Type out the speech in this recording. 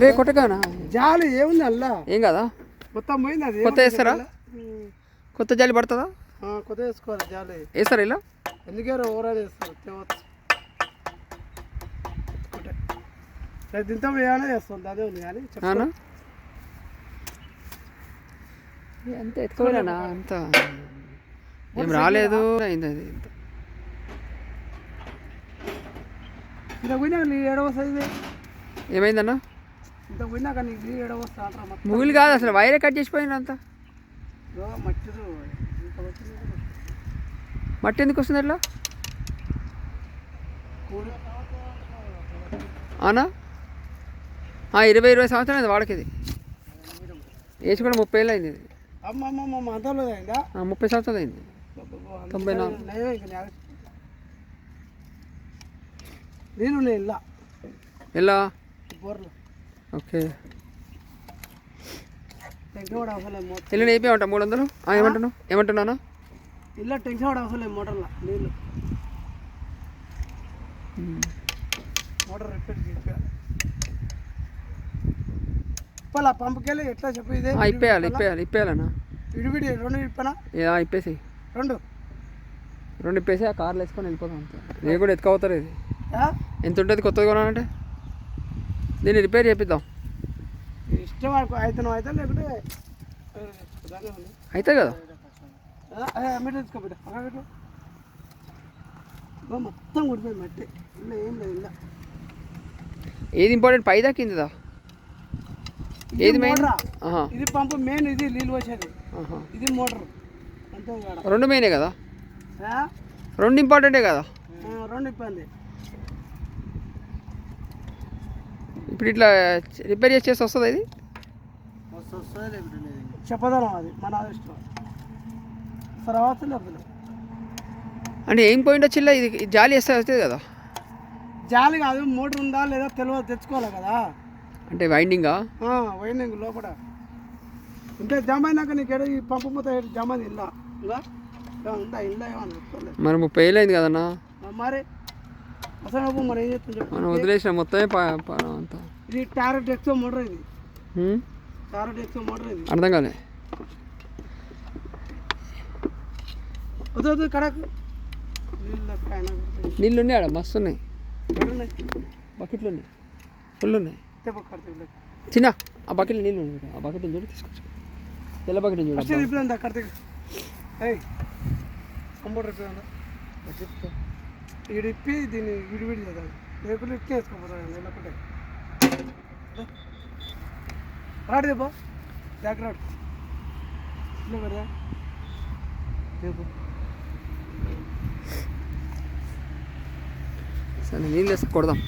రే కొట్టగానా జాలి ఏముంది అల్లా ఏం కదా మొత్తం పోయింది. అది కొత్త వేస్తారా? కొత్త జాలి పడుతుందా? కొత్త వేసుకోవాలి జాలి. వేస్తారా ఇలా? ఎందుకేరో ఓవరాల్ వేస్తారు తేవచ్చు. దీంతో ఏమైనా చేస్తుంది అదే ఉంది కానీ అవునా అంత ఎత్తుకోలేనా అంత ఏం రాలేదు అయింది అది ఇంత పోయినాక నీ ఏడవ సైజు ఏమైందన్నా? ఇంత పోయినాక నీకు ఏడవ వస్తా ముగిలు కాదు అసలు వైరే కట్ చేసిపోయింది అంతా. మట్టి ఎందుకు వస్తుంది అట్లా? అవునా 20 సంవత్సరాలు అయింది వాడికి. ఇది వేసి కూడా 30 ఏళ్ళు అయింది. ఇది 30 సంవత్సరాలు అయింది. 94 నేను ఎలా? ఓకే ఇల్లు అయిపోయామంట 300. ఏమంటున్నాను ఇల్లు టెన్షన్ కూడా అవసరం లేదు. మోటార్లో నీళ్ళు మోటార్ రిపేర్ చేయాలి. ఇప్పాలా పంపుకెళ్ళి ఎట్లా చెప్పి ఇదే ఇప్పేయాలన్నా విడివిడి 2 ఇప్పనా? ఇప్పేసి 2 ఇప్పేసి ఆ కార్లో వేసుకొని వెళ్ళిపోతాం అంతే. నేను కూడా ఎత్తుకోవుతారు. ఇది ఎంత ఉంటుంది కొత్తది కొనాలంటే? దీన్ని రిపేర్ చేపిద్దాం. ఇష్టం అయితే లేకుంటే అయితే కదా మొత్తం కుడిపోయి మట్టి ఇలా ఏం లేదు. ఇలా ఏది ఇంపార్టెంట్ పైదా కిందదా? ఏది మెయిన్? ఇది పంపు మెయిన్. ఇది నీళ్ళు వచ్చేది. ఇది మోటార్ అంతే. 2 మెయినే కదా? 2 ఇంపార్టెంటే కదా? 2 ఇబ్బంది. ఇప్పుడు ఇట్లా రిపేర్ చేసి వస్తుంది. ఇది చెప్పదాం. అది మన ఇష్టం. రావచ్చు లేదు అంటే ఏం పోయింట్ వచ్చిల్లా? ఇది జాలి వేస్తే వస్తుంది కదా? జాలి కాదు, మోటార్ ఉందా లేదా తెలియదు, తెచ్చుకోవాలి కదా. అంటే వైండింగా? వైండింగ్ లోపల ఇంకా జమ అయినాక నీకు ఈ పంపు మొత్తం జమ అయింది. ఇల్లా ఉందా? ఇల్లా ఏమన్నా మరి 30 ఏళ్ళు అయింది కదన్నా. మరి అసలు మరి ఏం చెప్తాను చెప్పు. మనం వదిలేసిన మొత్తమే అంతా. ఇది టారెట్ ఎక్సో మోటార్. ఇది టారెట్ ఎక్సో మోటార్. ఇది అర్థం కాలే. వద్దు కడకు నీళ్ళు ఉన్నాయి ఆడ మస్తు ఉన్నాయి. బకెట్లు ఉన్నాయి, ఫుల్ ఉన్నాయి. చిన్న ఆ బకెట్లో నీళ్ళు ఉన్నాయి. ఆ బకెట్ చూడు తీసుకొచ్చు. తెల్ల బకెట్ చూడు. కంప్యూటర్ ఇడిప్పి దీన్ని విడివిడి చేద్దాం. లేకుండా ఇట్లా వేసుకోపోతాను. లేకపోతే రాడు దేపో జాగ్రత్త ఇట్లా పెడదా రేపు. సరే నీళ్ళు వేసి కొడదాం.